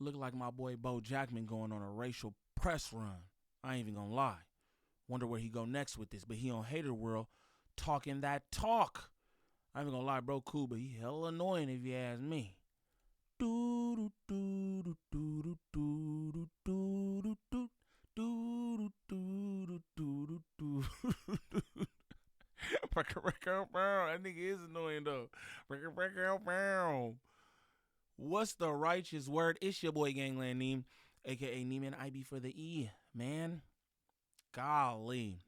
look like my boy Boe Jackman going on a racial press run. I ain't even gonna lie. Wonder where he go next with this. But he on Haterworld talking that talk. I ain't even gonna lie, bro, cool, but he hella annoying if you ask me. Do do do do do do do do do do do do. That nigga is annoying though. What's the righteous word? It's your boy Gangland Neem, aka Neiman IB for the E. Man, golly,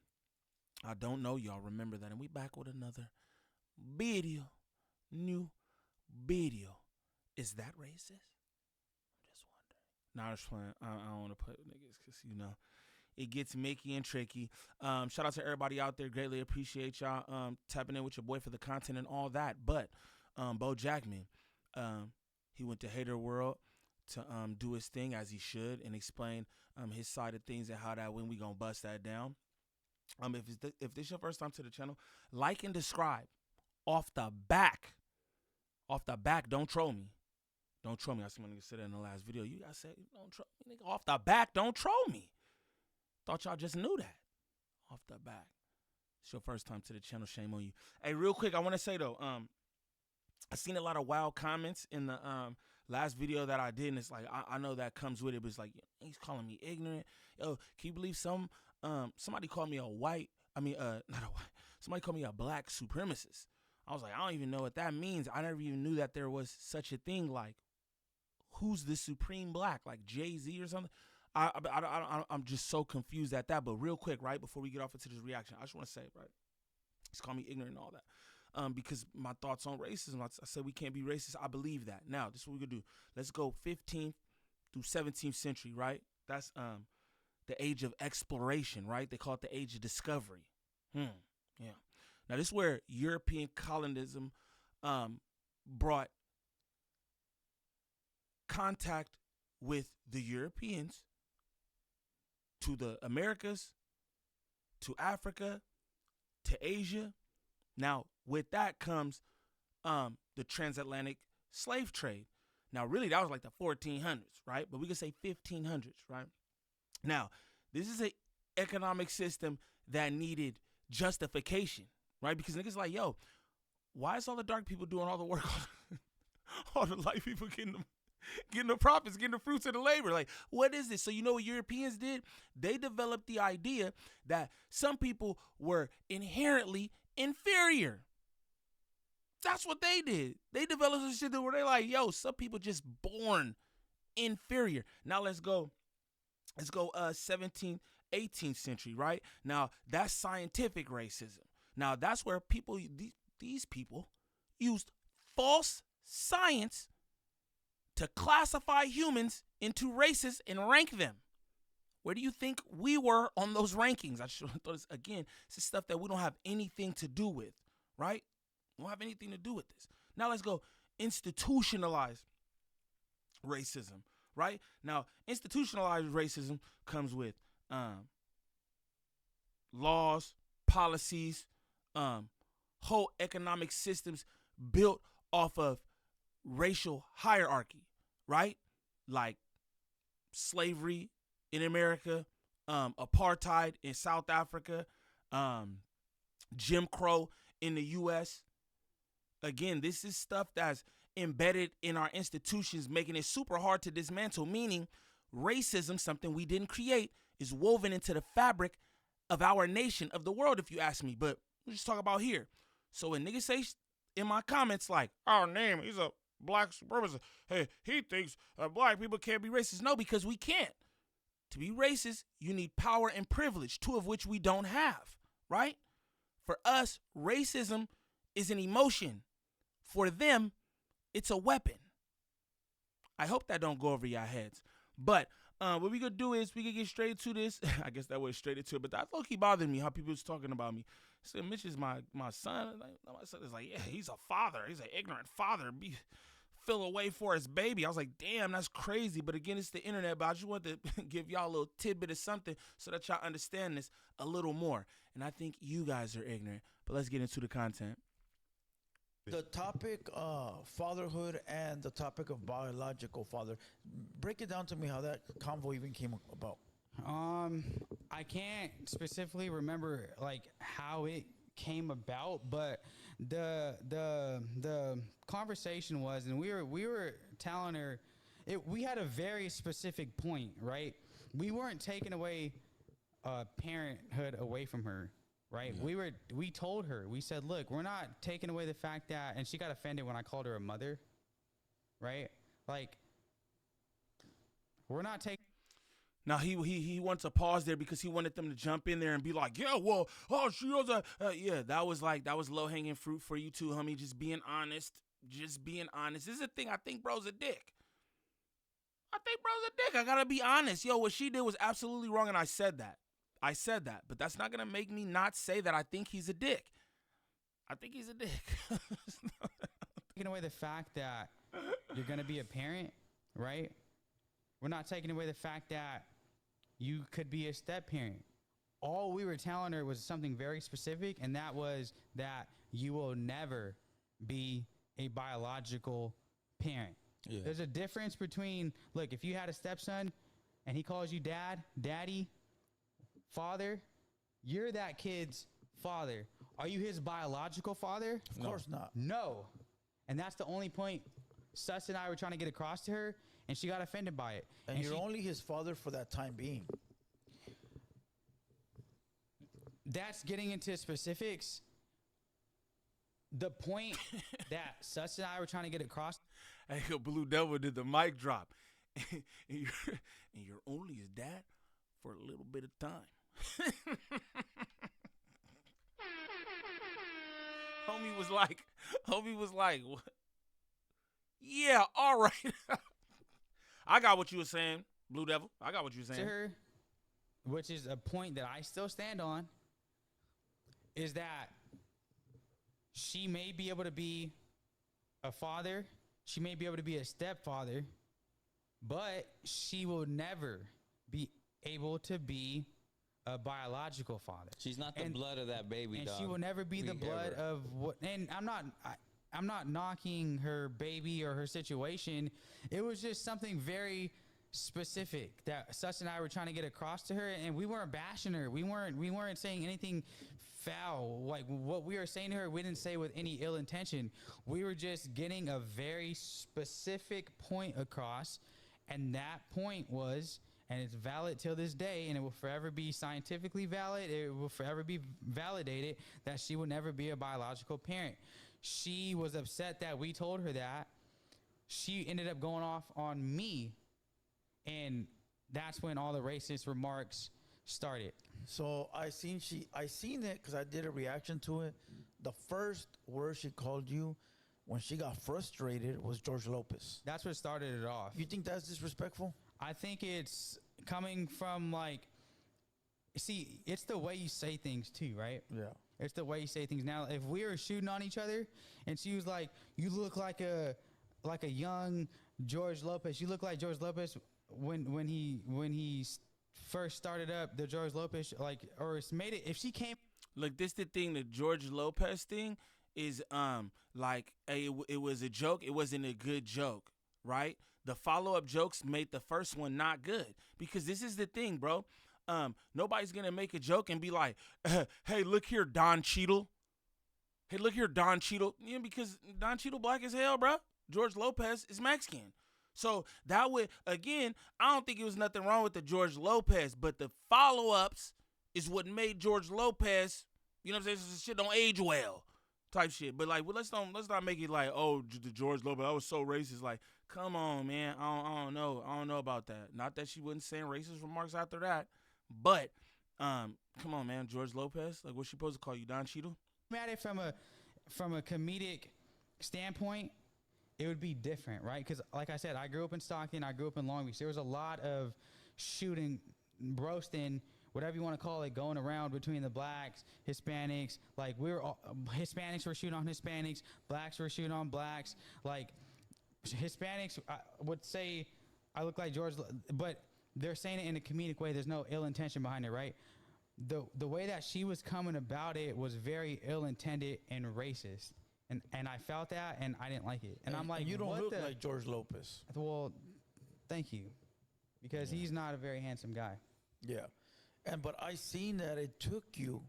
I don't know, y'all remember that, and we back with another video. New video. Is that racist? I'm just wondering. Nah, I'm just playing. I don't want to put niggas because, you know, it gets Mickey and tricky. Shout out to everybody out there. Greatly appreciate y'all tapping in with your boy for the content and all that. But Boe Jackman, he went to Haterworld to do his thing as he should and explain his side of things and how that when we gonna bust that down. If this is your first time to the channel, like and describe off the back. Off the back, don't troll me. Don't troll me. I see my nigga said that in the last video. You guys said, don't troll me, nigga. Off the back, don't troll me. Thought y'all just knew that. Off the back. It's your first time to the channel. Shame on you. Hey, real quick, I want to say, though, I seen a lot of wild comments in the last video that I did, and it's like, I know that comes with it, but it's like, he's calling me ignorant. Yo, can you believe somebody called me not a white, somebody called me a black supremacist. I was like, I don't even know what that means. I never even knew that there was such a thing like, who's the supreme black? Like Jay-Z or something? I'm just so confused at that. But real quick, right, before we get off into this reaction, I just want to say, right, he's called me ignorant and all that. Because my thoughts on racism, I said we can't be racist. I believe that. Now, this is what we're going to do. Let's go 15th through 17th century, right? That's the age of exploration, right? They call it the age of discovery. Yeah. Now, this is where European colonialism brought contact with the Europeans to the Americas, to Africa, to Asia. Now, with that comes the transatlantic slave trade. Now, really, that was like the 1400s, right? But we could say 1500s, right? Now, this is an economic system that needed justification. Right? Because niggas like, yo, why is all the dark people doing all the work? All the light people getting the profits, getting the fruits of the labor. Like, what is this? So you know what Europeans did? They developed the idea that some people were inherently inferior. That's what they did. They developed some shit where they're like, yo, some people just born inferior. Now let's go 17th, 18th century, right? Now that's scientific racism. Now, that's where these people used false science to classify humans into races and rank them. Where do you think we were on those rankings? I should have thought this again. This is stuff that we don't have anything to do with, right? We don't have anything to do with this. Now, let's go institutionalized racism, right? Now, institutionalized racism comes with laws, policies, whole economic systems built off of racial hierarchy, right? Like slavery in America, apartheid in South Africa, Jim Crow in the U.S. Again, this is stuff that's embedded in our institutions, making it super hard to dismantle, meaning racism, something we didn't create, is woven into the fabric of our nation, of the world, if you ask me. But we'll just talk about here. So when niggas say in my comments like, our name, he's a black supremacist. Hey, he thinks black people can't be racist. No, because we can't. To be racist, you need power and privilege, two of which we don't have, right? For us, racism is an emotion. For them, it's a weapon. I hope that don't go over your heads. But what we gonna do is we can get straight to this. I guess that was straight into it, but that low-key bothered me how people was talking about me. So Mitch is my son. Like, my son is like, yeah, he's a father. He's an ignorant father. Feel away for his baby. I was like, damn, that's crazy. But again, it's the internet. But I just want to give y'all a little tidbit of something so that y'all understand this a little more. And I think you guys are ignorant. But let's get into the content. The topic fatherhood and the topic of biological father. Break it down to me how that convo even came about. I can't specifically remember like how it came about, but the conversation was, and we were telling her, we had a very specific point, right? We weren't taking away parenthood away from her, right? Yeah. We told her, we said, look, we're not taking away the fact that, and she got offended when I called her a mother, right? Like, we're not taking. Now he wants to pause there because he wanted them to jump in there and be like, yeah, well, oh, she was yeah, that was low hanging fruit for you too, homie. Just being honest, This is the thing. I think bro's a dick. I gotta be honest. Yo, what she did was absolutely wrong, and I said that. But that's not gonna make me not say that I think he's a dick. I think he's a dick. Taking away the fact that you're going to be a parent, right? We're not taking away the fact that you could be a step parent. All we were telling her was something very specific, and that was that you will never be a biological parent. Yeah. There's a difference between, look, if you had a stepson and he calls you dad, daddy, father, you're that kid's father. Are you his biological father? Of course not. No. And that's the only point Sus and I were trying to get across to her, and she got offended by it. And you're only his father for that time being. That's getting into specifics. The point that Sus and I were trying to get across. Hey, Blue Devil did the mic drop. and you're only his dad for a little bit of time. Homie was like, what? Yeah, all right. I got what you were saying, Blue Devil. I got what you were saying. To her, which is a point that I still stand on, is that she may be able to be a father, she may be able to be a stepfather, but she will never be able to be a biological father. She's not the blood of that baby, and dog. she will never be the blood of what. And I'm not knocking her baby or her situation. It was just something very specific that Sus and I were trying to get across to her, and we weren't bashing her. We weren't saying anything foul. Like what we were saying to her, we didn't say with any ill intention. We were just getting a very specific point across, and that point was, and it's valid till this day, and it will forever be scientifically valid. It will forever be validated that she will never be a biological parent. She was upset that we told her that. She ended up going off on me, and that's when all the racist remarks started. So I seen it because I did a reaction to it. The first word she called you when she got frustrated was George Lopez. That's what started it off. You think that's disrespectful? I think it's coming from like, see, it's the way you say things too, right? Yeah. It's the way you say things. Now, if we were shooting on each other and she was like, you look like a young George Lopez. You look like George Lopez when he first started up the George Lopez, like, or made it, if she came. Look, this the thing, the George Lopez thing is like it was a joke. It wasn't a good joke, right? The follow-up jokes made the first one not good, because this is the thing, bro. Nobody's gonna make a joke and be like, hey, look here, Don Cheadle. Hey, look here, Don Cheadle. Yeah, because Don Cheadle black as hell, bro. George Lopez is Mexican. So that would, again, I don't think it was nothing wrong with the George Lopez, but the follow-ups is what made George Lopez, you know what I'm saying? This shit don't age well type shit. But like, well, let's not make it like, oh, the George Lopez, I was so racist. Like, come on, man. I don't know about that. Not that she wasn't saying racist remarks after that, but come on, man. George Lopez, like, what's she supposed to call you, Don Cheadle? At it from a comedic standpoint, it would be different, right? Because like I said, I grew up in Stockton, I grew up in Long Beach. There was a lot of shooting, roasting, whatever you want to call it, going around between the blacks, Hispanics. Like, we were all, Hispanics were shooting on Hispanics, blacks were shooting on blacks. Like, Hispanics, I would say I look like George, but they're saying it in a comedic way. There's no ill intention behind it, right? The way that she was coming about it was very ill-intended and racist. and I felt that, and I didn't like it. And I'm like, you don't what look the? like George Lopez. Well, thank you, because he's not a very handsome guy. Yeah, but I seen that it took you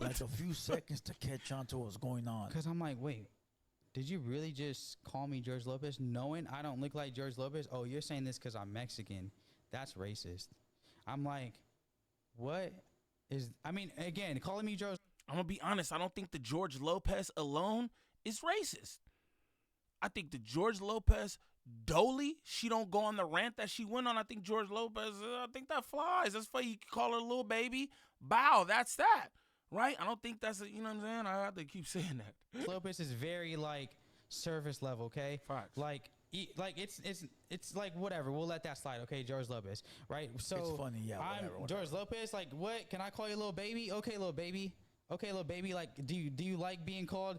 like a few seconds to catch on to what's going on. Because I'm like, wait, did you really just call me George Lopez knowing I don't look like George Lopez? Oh, you're saying this because I'm Mexican. That's racist. I'm like, what is, I mean, again, calling me George. I'm gonna be honest. I don't think the George Lopez alone is racist. I think the George Lopez Dolly, she don't go on the rant that she went on. I think George Lopez, I think that flies. That's why you call her a little baby. Bow, that's that. Right? I don't think that's you know what I'm saying? I have to keep saying that. Lopez is very like surface level, okay? Facts. Like it's like whatever. We'll let that slide, okay? George Lopez, right? So It's funny, yeah, I'm whatever. George Lopez. Like, what? Can I call you little baby? Okay, little baby. Okay, little baby. Like, do you like being called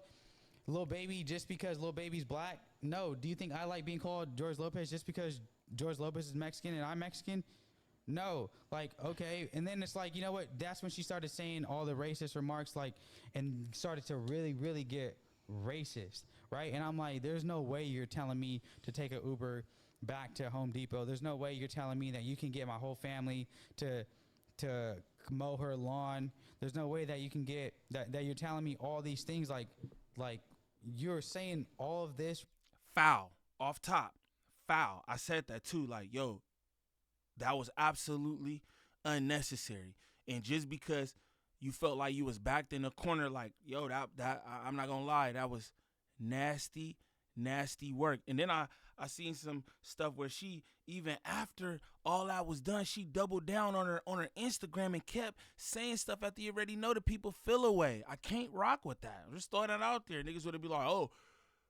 little baby just because little baby's black? No. Do you think I like being called George Lopez just because George Lopez is Mexican and I'm Mexican? No, like, okay. And then it's like, you know what? That's when she started saying all the racist remarks, like, and started to really, really get racist, right? And I'm like, there's no way you're telling me to take an Uber back to Home Depot. There's no way you're telling me that you can get my whole family to mow her lawn. There's no way that you can get, that you're telling me all these things, like you're saying all of this. Foul. Off top. Foul. I said that too. Like, yo, that was absolutely unnecessary. And just because you felt like you was backed in a corner, like, yo, I'm not gonna lie, that was nasty work. And then I seen some stuff where she, even after all that was done, she doubled down on her Instagram and kept saying stuff after you already know that people feel away. I can't rock with that. Just throw that out there. Niggas would be like, oh,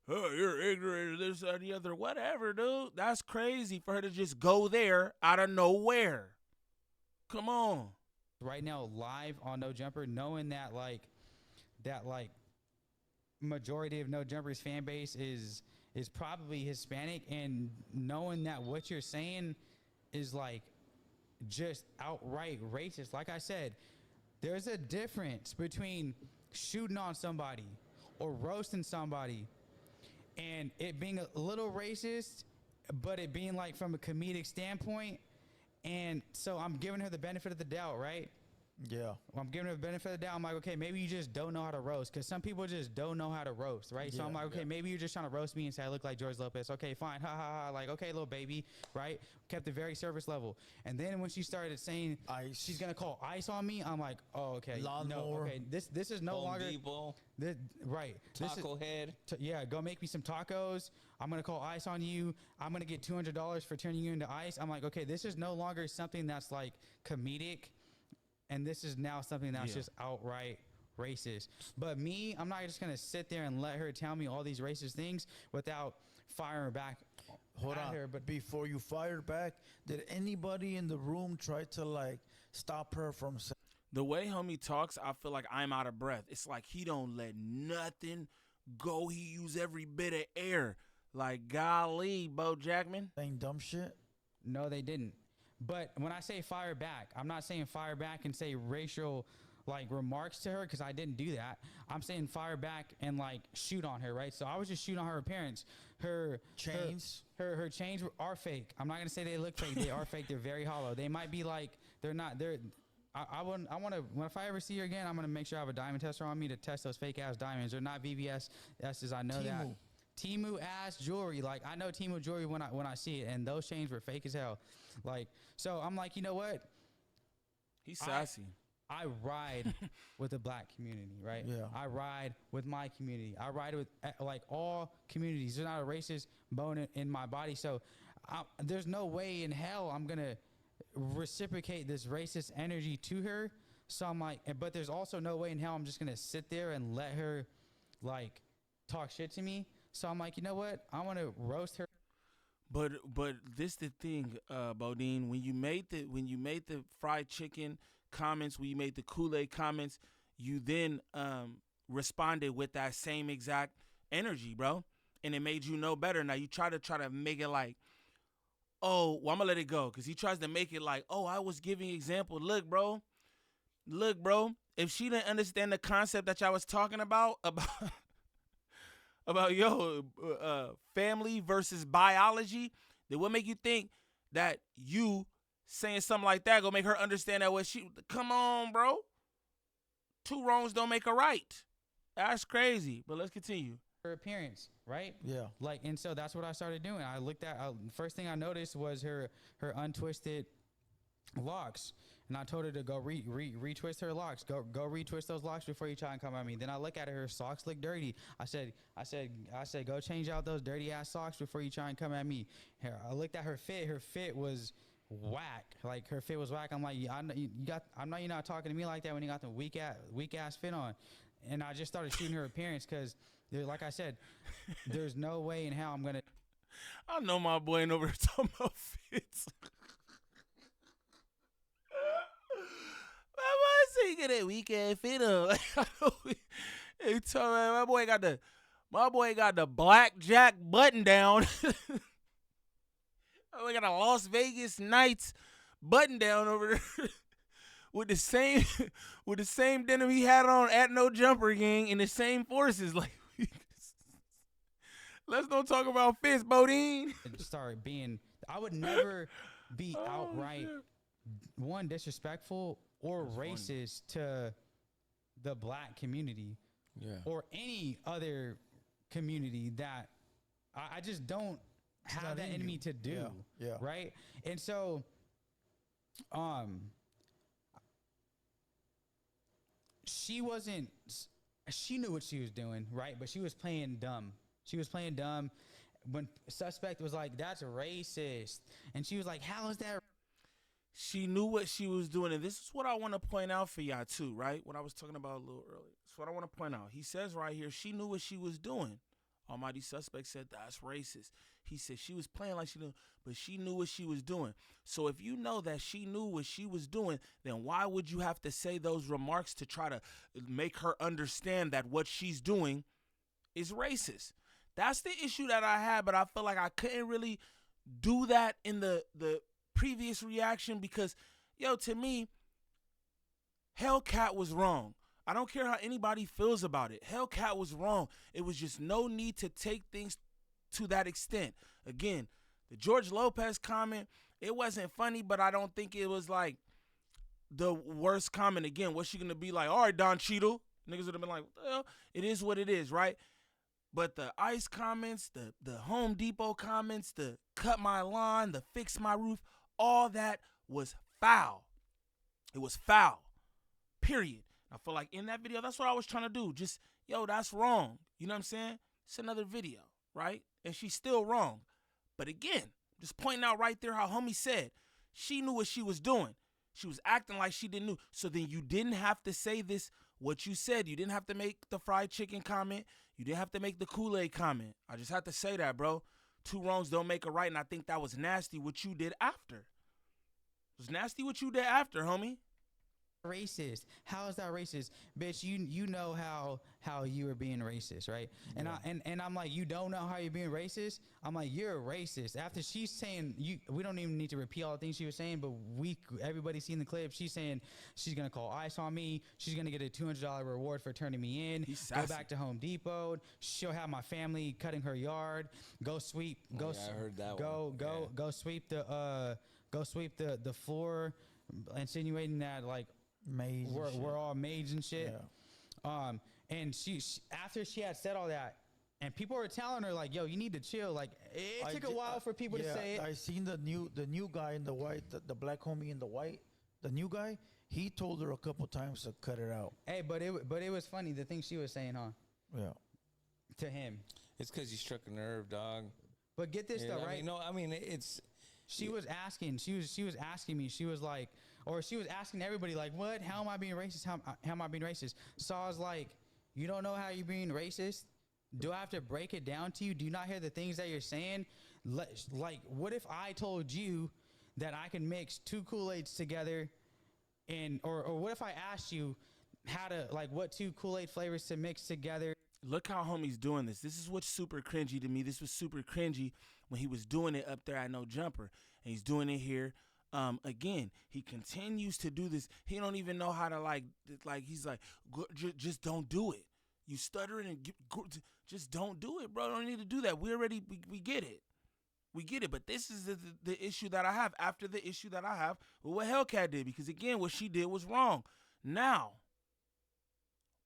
you're ignorant, this, that, the other, whatever, dude. That's crazy for her to just go there out of nowhere. Come on. Right now, live on No Jumper, knowing that majority of No Jumper's fan base is probably Hispanic, and knowing that what you're saying is like just outright racist. Like I said, there's a difference between shooting on somebody or roasting somebody and it being a little racist, but it being like from a comedic standpoint. And so I'm giving her the benefit of the doubt, right? Yeah. I'm giving her the benefit of the doubt. I'm like, okay, maybe you just don't know how to roast, because some people just don't know how to roast, right? So Yeah, I'm like, okay, yeah. maybe you're just trying to roast me and say I look like George Lopez. Okay, fine, ha ha ha. Like, okay, little baby, right? Kept it very surface level. And then when she started saying Ice. she's gonna call ICE on me, I'm like, oh, okay, no, Lawnmower. okay, this is no Home longer Depot, right. This is, Taco Head. yeah, go make me some tacos. I'm going to call ICE on you. I'm going to get $200 for turning you into ICE. I'm like, okay, this is no longer something that's like comedic, and this is now something that's just outright racist. But me, I'm not just going to sit there and let her tell me all these racist things without firing back Hold at on. her. But Before you fired back, did anybody in the room try to like stop her from saying? The way homie talks, I feel like I'm out of breath. It's like he don't let nothing go. He use every bit of air. Like, golly, Boe Jackman. Saying dumb shit? no, they didn't. But when I say fire back, I'm not saying fire back and say racial like remarks to her, because I didn't do that. I'm saying fire back and like shoot on her, right? So I was just shooting on her appearance. Her Chains? her chains are fake. I'm not gonna say they look fake. They are fake. They're very hollow. They might be like they're not. They're. I want to. If I ever see her again, I'm gonna make sure I have a diamond tester on me to test those fake ass diamonds. They're not VVS S's. I know that. Timu ass jewelry. Like, I know Timu jewelry when I see it, and those chains were fake as hell. Like, so I'm like, you know what? He's sassy. I ride with the black community, right? Yeah. I ride with my community. I ride with like all communities. There's not a racist bone in my body. So there's no way in hell I'm going to reciprocate this racist energy to her. So I'm like, but there's also no way in hell I'm just going to sit there and let her like talk shit to me. So I'm like, you know what? I want to roast her. But this the thing, Bodine. When you made the fried chicken comments, when you made the Kool-Aid comments, you then responded with that same exact energy, bro, and it made you know better. Now you try to make it like, oh, well, I'm gonna let it go, because he tries to make it like, oh, I was giving example. Look, bro, if she didn't understand the concept that y'all was talking about about family versus biology, then what make you think that you saying something like that gonna make her understand that what she? Come on, bro. Two wrongs don't make a right. That's crazy. But let's continue. Her appearance, right? Yeah. Like, and so that's what I started doing. I looked at first thing I noticed was her untwisted locks, and I told her to go retwist her locks. Go retwist those locks before you try and come at me. Then I look at her socks look dirty. I said, go change out those dirty ass socks before you try and come at me. I looked at her fit. Her fit was whack. Like, her fit was whack. I'm like, I know you're not talking to me like that when you got the weak ass fit on. And I just started shooting her appearance because, like I said, there's no way in hell I'm gonna. I know my boy ain't over here talking about fits. My boy say get that weak ass fit on. He told me my boy got the blackjack button down. We got a Las Vegas Knights button down over there with the same denim he had on at No Jumper Gang in the same forces. Like, let's don't talk about fits, Bodine. Start being. I would never be outright one disrespectful or racist to the black community, or any other community that I just don't have that in me to do. Yeah. Right. And so, she knew what she was doing, right? But she was playing dumb. When suspect was like, that's racist. And she was like, how is that? She knew what she was doing. And this is what I want to point out for y'all too, right? What I was talking about a little earlier. That's what I want to point out. He says right here, she knew what she was doing. Almighty Suspect said, that's racist. He said she was playing like she knew, but she knew what she was doing. So if you know that she knew what she was doing, then why would you have to say those remarks to try to make her understand that what she's doing is racist? That's the issue that I had, but I feel like I couldn't really do that in the previous reaction because, to me, HellKat was wrong. I don't care how anybody feels about it. HellKat was wrong. It was just no need to take things to that extent. Again, the George Lopez comment, it wasn't funny, but I don't think it was like the worst comment. Again, what's she going to be like? All right, Don Cheadle. Niggas would have been like, well, it is what it is, right? But the ICE comments, the Home Depot comments, the cut my lawn, the fix my roof, all that was foul. It was foul, period. I feel like in that video, that's what I was trying to do. Just, that's wrong. You know what I'm saying? It's another video, right? And she's still wrong. But again, just pointing out right there how homie said, she knew what she was doing. She was acting like she didn't know. So then you didn't have to say this, what you said. You didn't have to make the fried chicken comment. You didn't have to make the Kool-Aid comment. I just had to say that, bro. Two wrongs don't make a right, and I think that was nasty what you did after. It was nasty what you did after, homie. Racist. How is that racist? Bitch, you know how you are being racist, right? And and I'm like, you don't know how you're being racist? I'm like, you're a racist. After she's saying, we don't even need to repeat all the things she was saying, but everybody's seen the clip. She's saying she's gonna call ICE on me. She's gonna get a $200 reward for turning me in. Go back to Home Depot. She'll have my family cutting her yard. Go sweep. I heard that one. Go sweep the floor, insinuating that like maids. We're all maids and shit. Yeah. And she after she had said all that, and people were telling her like, "Yo, you need to chill." Like, it took a while for people to say it. I seen the new guy in the white, the black homie in the white, the new guy. He told her a couple times to cut it out. Hey, but it was funny the thing she was saying, huh? Yeah. To him, it's because you struck a nerve, dog. But get this though, right? It's. She was asking. She was asking me. She was like, or she was asking everybody, like, what? How am I being racist? How am I being racist? So I was like, you don't know how you're being racist? Do I have to break it down to you? Do you not hear the things that you're saying? Like, what if I told you that I can mix two Kool-Aids together, or what if I asked you how to, like, what two Kool-Aid flavors to mix together? Look how homie's doing this. This is what's super cringy to me. This was super cringy when he was doing it up there at No Jumper. And he's doing it here. Again, he continues to do this. He don't even know how to, like he's like, just don't do it. You stuttering and just don't do it, bro. Don't need to do that. We get it. We get it. But this is the issue that I have after the issue that I have with what HellKat did. Because, again, what she did was wrong. Now,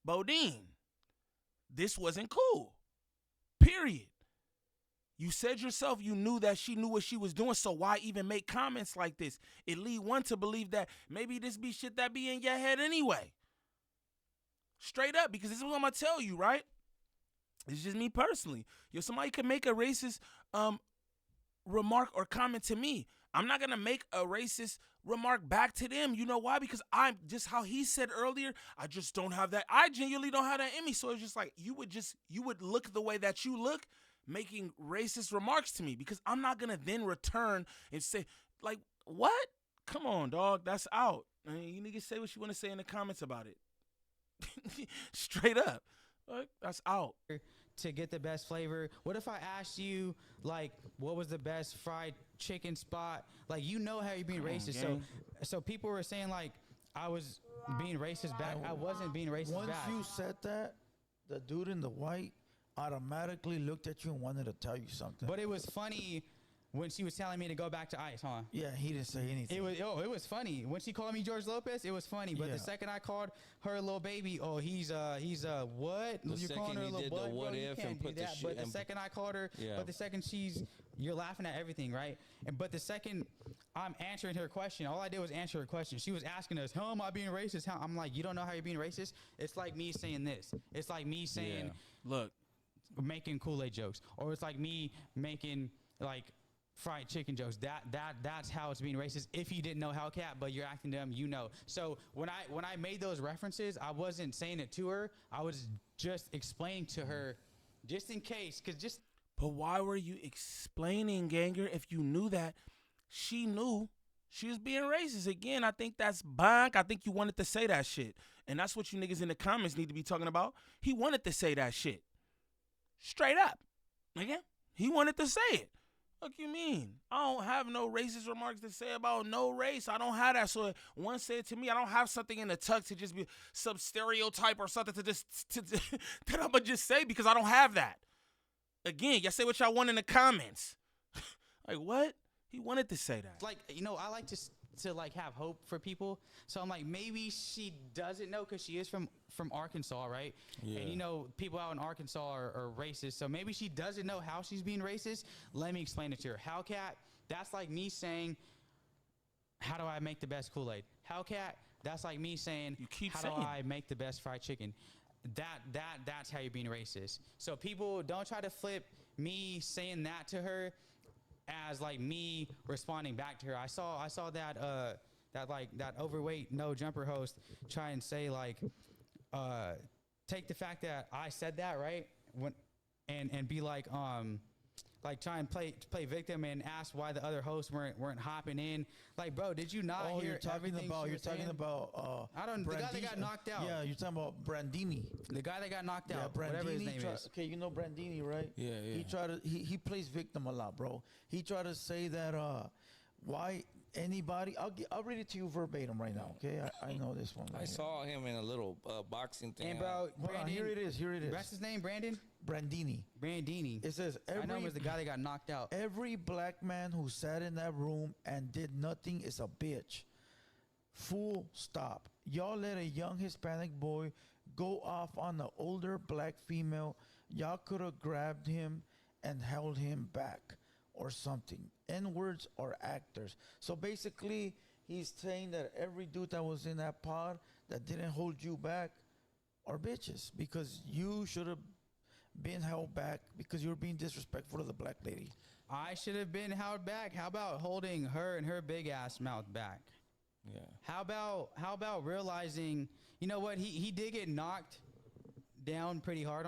Bodine, this wasn't cool. Period. You said yourself you knew that she knew what she was doing, so why even make comments like this? It lead one to believe that maybe this be shit that be in your head anyway. Straight up, because this is what I'm going to tell you, right? It's just me personally. Yo, somebody could make a racist remark or comment to me. I'm not going to make a racist remark back to them. You know why? Because I'm just how he said earlier, I just don't have that. I genuinely don't have that in me. So it's just like you would look the way that you look making racist remarks to me, because I'm not going to then return and say, like, what? Come on, dog. That's out. I mean, you niggas say what you want to say in the comments about it. Straight up. Like, that's out. To get the best flavor. What if I asked you, like, what was the best fried chicken spot? Like, you know how you're being racist. So people were saying, like, I was being racist back. I wasn't being racist Once back. you said that, the dude in the white automatically looked at you and wanted to tell you something. But it was funny when she was telling me to go back to ICE, huh? Yeah, he didn't say anything. It was funny. When she called me George Lopez, it was funny. But Yeah. the second I called her little baby, oh, he's what? The You're calling second her a you little did boy, the what bro, you if can't and do put the that. shit But the and- second I called her, Yeah. but the second you're laughing at everything, right? But the second I'm answering her question, all I did was answer her question. She was asking us, how am I being racist? How? I'm like, you don't know how you're being racist? It's like me saying this. It's like me saying, Yeah. Look, making Kool-Aid jokes, or it's like me making like fried chicken jokes. That's how it's being racist. If you didn't know HellKat, but you're acting dumb, you know. So when I made those references, I wasn't saying it to her. I was just explaining to her, just in case, but why were you explaining, Ganger, if you knew that she knew she was being racist? Again, I think that's bunk. I think you wanted to say that shit. And that's what you niggas in the comments need to be talking about. He wanted to say that shit. Straight up. Again, he wanted to say it. What you mean? I don't have no racist remarks to say about no race. I don't have that. So one said to me, I don't have something in the tuck to just be some stereotype or something to just that I'ma just say, because I don't have that. Again, y'all say what y'all want in the comments. Like, what? He wanted to say that. like, you know, I like to like have hope for people. So I'm like, maybe she doesn't know, because she is from Arkansas, right? Yeah. And you know, people out in Arkansas are racist. So maybe she doesn't know how she's being racist. Let me explain it to her. HellKat, that's like me saying, how do I make the best Kool-Aid? HellKat, that's like me saying, You keep how saying do I make the best fried chicken? That's how you're being racist. So people, don't try to flip me saying that to her as like me responding back to her. I saw that overweight no jumper host try and say like, take the fact that I said that, right, and be like try and play victim and ask why the other hosts weren't hopping in. Like, bro, did you not hear everything she was saying? The guy that got knocked out. Yeah, you're talking about Brandini. The guy that got knocked Yeah, out, whatever his name is. Okay, you know Brandini, right? Yeah, yeah. He plays victim a lot, bro. He tried to say that why anybody. I'll read it to you verbatim right now. Okay, I know this one. Right I here. saw him in a little boxing thing. And bro, Hold on, Brandon, here it is. What's his name? Brandini. Brandini. It says I know him as the guy that got knocked out. every black man who sat in that room and did nothing is a bitch. Full stop. Y'all let a young Hispanic boy go off on an older black female. Y'all could have grabbed him and held him back or something. N-words are actors. So basically, he's saying that every dude that was in that pod that didn't hold you back are bitches, because you should have been held back because you were being disrespectful to the black lady. I should have been held back. How about holding her and her big ass mouth back? Yeah. How about realizing, you know what, he did get knocked down pretty hard.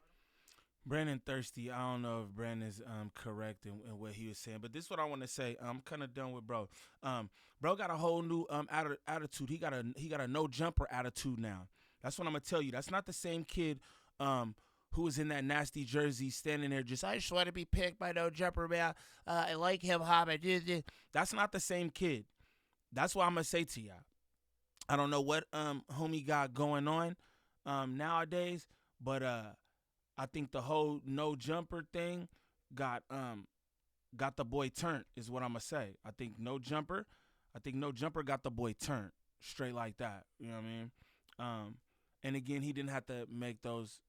Brandon Thirsty, I don't know if Brandon's correct in what he was saying, but this is what I want to say. I'm kind of done with bro. Bro got a whole new attitude. He got a no jumper attitude now. That's what I'm gonna tell you. That's not the same kid who was in that nasty jersey standing there just, I just want to be picked by no jumper, man. I like hip hop. That's not the same kid. That's what I'm gonna say to y'all. I don't know what homie got going on nowadays, But I think the whole no jumper thing got the boy turned is what I'm gonna say. I think no jumper got the boy turned straight like that. You know what I mean? And again, he didn't have to make those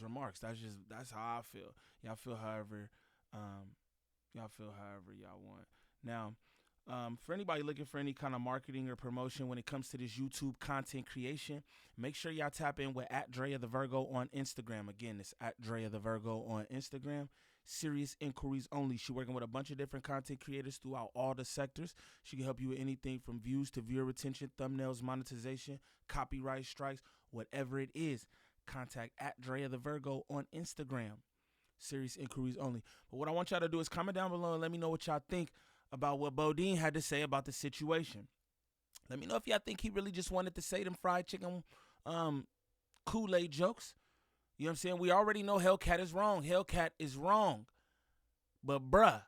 remarks. That's how I feel. Y'all feel however y'all want. Now, for anybody looking for any kind of marketing or promotion when it comes to this YouTube content creation, make sure y'all tap in with @Drea the Virgo on Instagram. Again, it's @Drea the Virgo on Instagram. Serious inquiries only. She's working with a bunch of different content creators throughout all the sectors. She can help you with anything from views to viewer retention, thumbnails, monetization, copyright strikes, whatever it is. Contact @Drea the Virgo on Instagram. Serious inquiries only. But what I want y'all to do is comment down below and let me know what y'all think about what Bodine had to say about the situation. Let me know if y'all think he really just wanted to say them fried chicken Kool-Aid jokes. You know what I'm saying? We already know HellKat is wrong. HellKat is wrong. But bruh,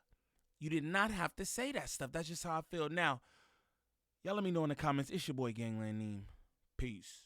you did not have to say that stuff. That's just how I feel. Now, y'all let me know in the comments. It's your boy Gangland Neem. Peace.